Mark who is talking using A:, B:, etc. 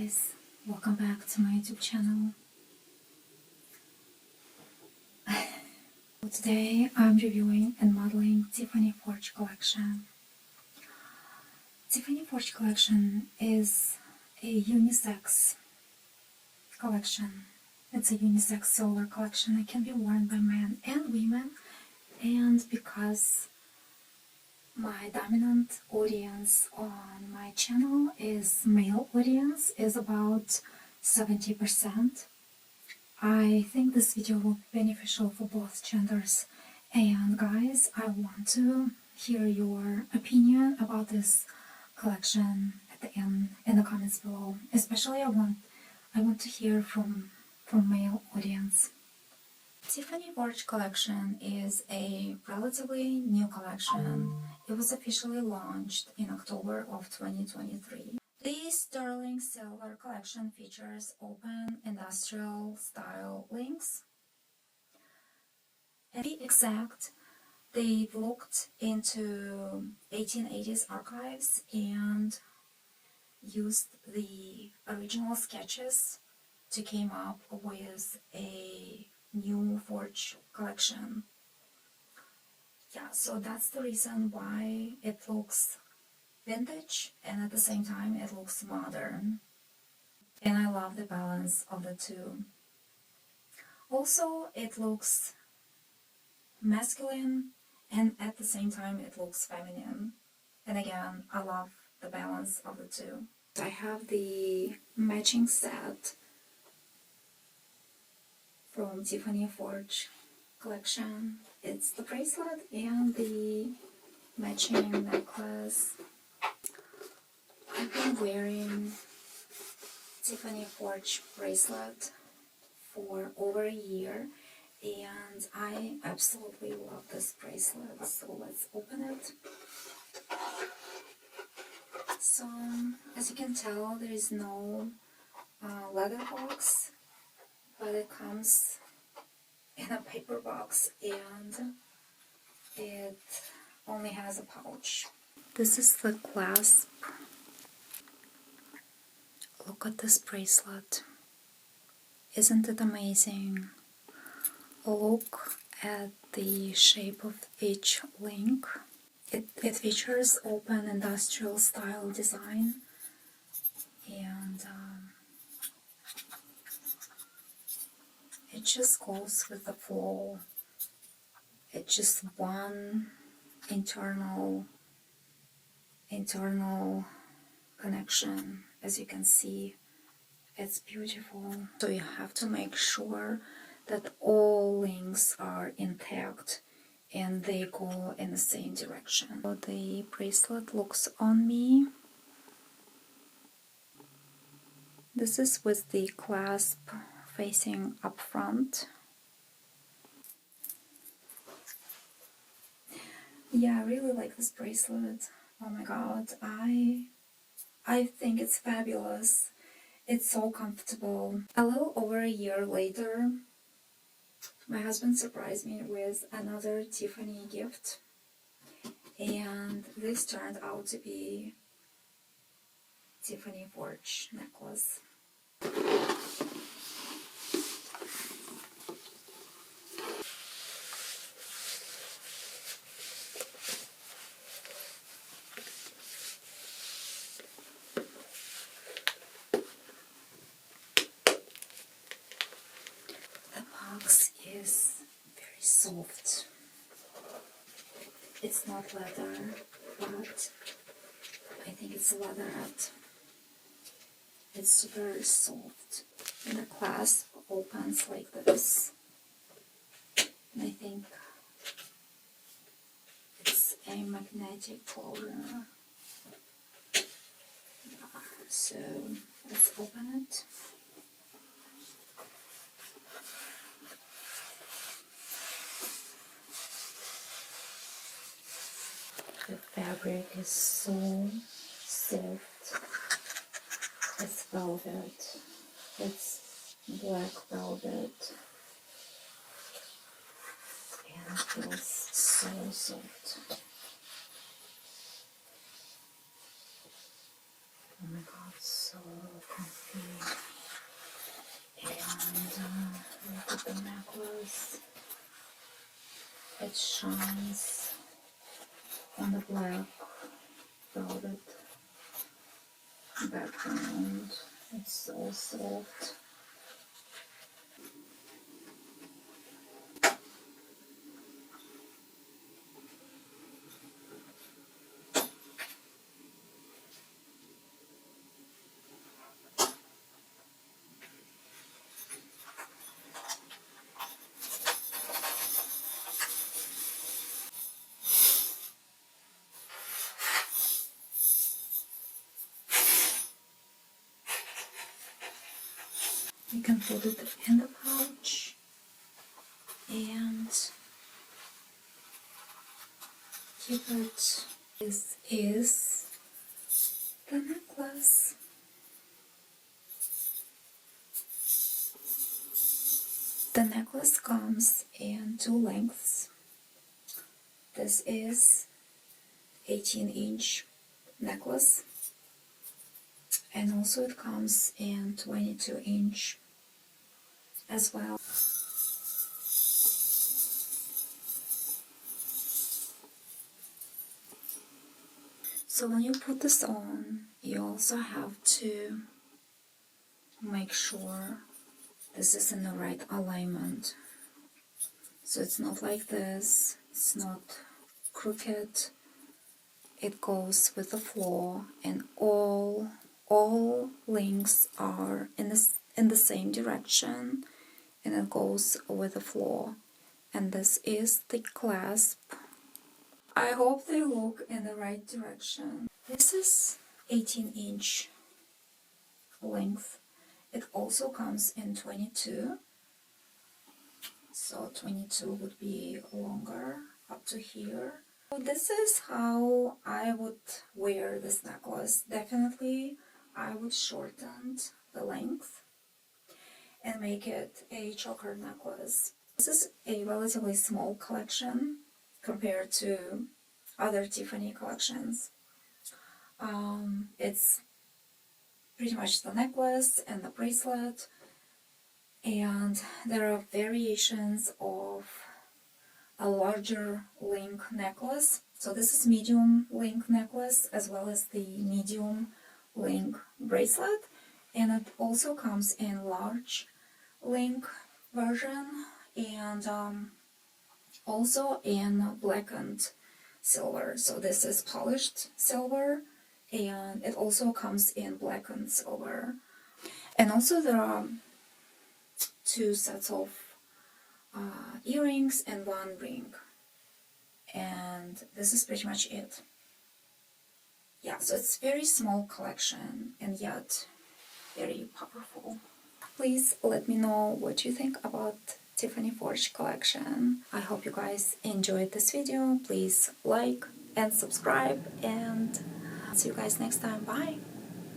A: guys, welcome back to my YouTube channel. Today I'm reviewing and modeling Tiffany Forge collection. Tiffany Forge collection is a unisex collection. It's a unisex silver collection. It can be worn by men and women, and because my dominant audience on my channel is male audience, is about 70%. I think this video will be beneficial for both genders. And guys, I want to hear your opinion about this collection at the end in the comments below. Especially I want to hear from male audience. Tiffany Forge collection is a relatively new collection. It was officially launched in October of 2023. The sterling silver collection features open industrial style links. To be exact, they've looked into 1880s archives and used the original sketches to come up with a new Forge collection. Yeah, so that's the reason why it looks vintage and at the same time it looks modern. And I love the balance of the two. Also, it looks masculine and at the same time it looks feminine. And again, I love the balance of the two. I have the matching set from Tiffany Forge collection. It's the bracelet and the matching necklace. I've been wearing Tiffany Forge bracelet for over a year and I absolutely love this bracelet. So let's open it. So as you can tell, there is no leather box, but it comes in a paper box and it only has a pouch. This is the clasp. Look at this bracelet. Isn't it amazing? Look at the shape of each link. It features open industrial style design and it just goes with the flow. It's just one internal connection. As you can see, it's beautiful. So you have to make sure that all links are intact and they go in the same direction. So the bracelet looks on me. This is with the clasp facing up front. Yeah, I really like this bracelet. Oh my god, I think it's fabulous. It's so comfortable. A little over a year later, my husband surprised me with another Tiffany gift, and this turned out to be Tiffany Forge necklace. The box is very soft. It's not leather, but I think it's leatherette. It's super soft. And the clasp opens like this. And I think it's a magnetic closure. So let's open it. The fabric is so soft. It's velvet. It's black velvet. And it feels so soft. Oh my god. so comfy. And look at the necklace. It shines on the black velvet background. It's so soft. You can put it in the pouch and keep it. This is the necklace. The necklace comes in two lengths. This is 18-inch necklace, and also it comes in 22-inch as well. So when you put this on, you also have to make sure this is in the right alignment. So it's not like this, it's not crooked, it goes with the floor, and all links are in the same direction, and it goes with the floor. And this is the clasp. I hope they look in the right direction. This is 18-inch length. It also comes in 22. So 22 would be longer, up to here. So this is how I would wear this necklace. Definitely I would shorten the length and make it a choker necklace. This is a relatively small collection compared to other Tiffany collections. It's pretty much the necklace and the bracelet, and there are variations of a larger link necklace. So this is medium link necklace as well as the medium link bracelet, and it also comes in large link version and also in blackened silver. So this is polished silver, and it also comes in blackened silver. And also there are two sets of earrings and one ring, and this is pretty much it. Yeah, so it's very small collection and yet very powerful. Please let me know what you think about Tiffany Forge collection. I hope you guys enjoyed this video. Please like and subscribe, and see you guys next time. Bye!